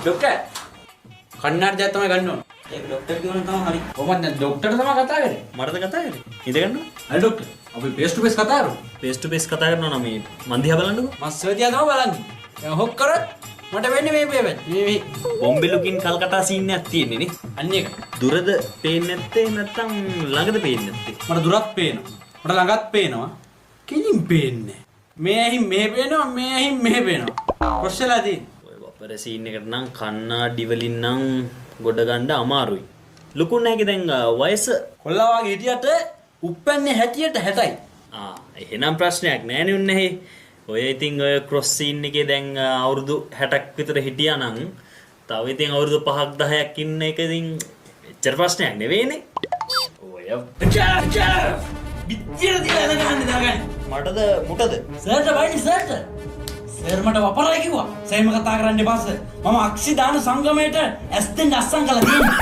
Doctor කන්නාඩි දැන් තමයි ගන්න ඕන. ඒක ડોක්ටර් කියවන තමයි හරි. කොහොමද දැන් ડોක්ටර් තමයි කතා කරන්නේ? මටද කතා කරන්නේ? ඉඳ ගන්න. අර ડોක්ටර් අපි ෆේස් ටු ෆේස් කතා කරමු. ෆේස් ටු ෆේස් කතා කරනවා නම් මේ මන් දිහා බලන්නකෝ. මම සර්දියා තමයි බලන්නේ. දැන් හොක් කරත් මට වෙන්නේ මේ බොම්බෙලුකින් කල්කටා සීන් එකක් තියෙන්නේ නේ. අන්න එක. දුරද පේන්නේ නැත්තේ නැත්තම් ළඟද පේන්නේ නැත්තේ? මට දුරත් පේනවා. මට ළඟත් පේනවා. කිලින් පේන්නේ. මේ ඇහින් මෙහෙ පේනවා, මේ ඇහින් මෙහෙ පේනවා. කොස්සලා තියෙන්නේ. ඔය බපර සීන් එකට නම් කන්නාඩි වලින් නම් ගොඩ ගන්න අමාරුයි. ලුකු නැගේ දැන් වයස කොල්ලා වගේ හිටියට උප්පන්නේ 60ට 60යි. එහෙනම් ප්‍රශ්නයක් නෑනේ උන්නේ. ඔය ඉතින් ඔය ක්‍රොස් සීන් එකේ දැන් අවුරුදු 60ක් විතර හිටියා නම් තව ඉතින් අවුරුදු 5ක් 10ක් ඉන්න එක ඉතින් එච්චර ප්‍රශ්නයක් නෙවෙයිනේ. ඔය බිත්තියට තියලා දාගන්න. මටද මුටද? සර්ට වයිනි සර්ට. සර් මට වපරයි කිව්වා. සෑම කතා කරන්න එපා සර්. මම අක්ෂි දාන සංගමයට ඇස් දෙන්න අස්සම් කළා තියෙනවා.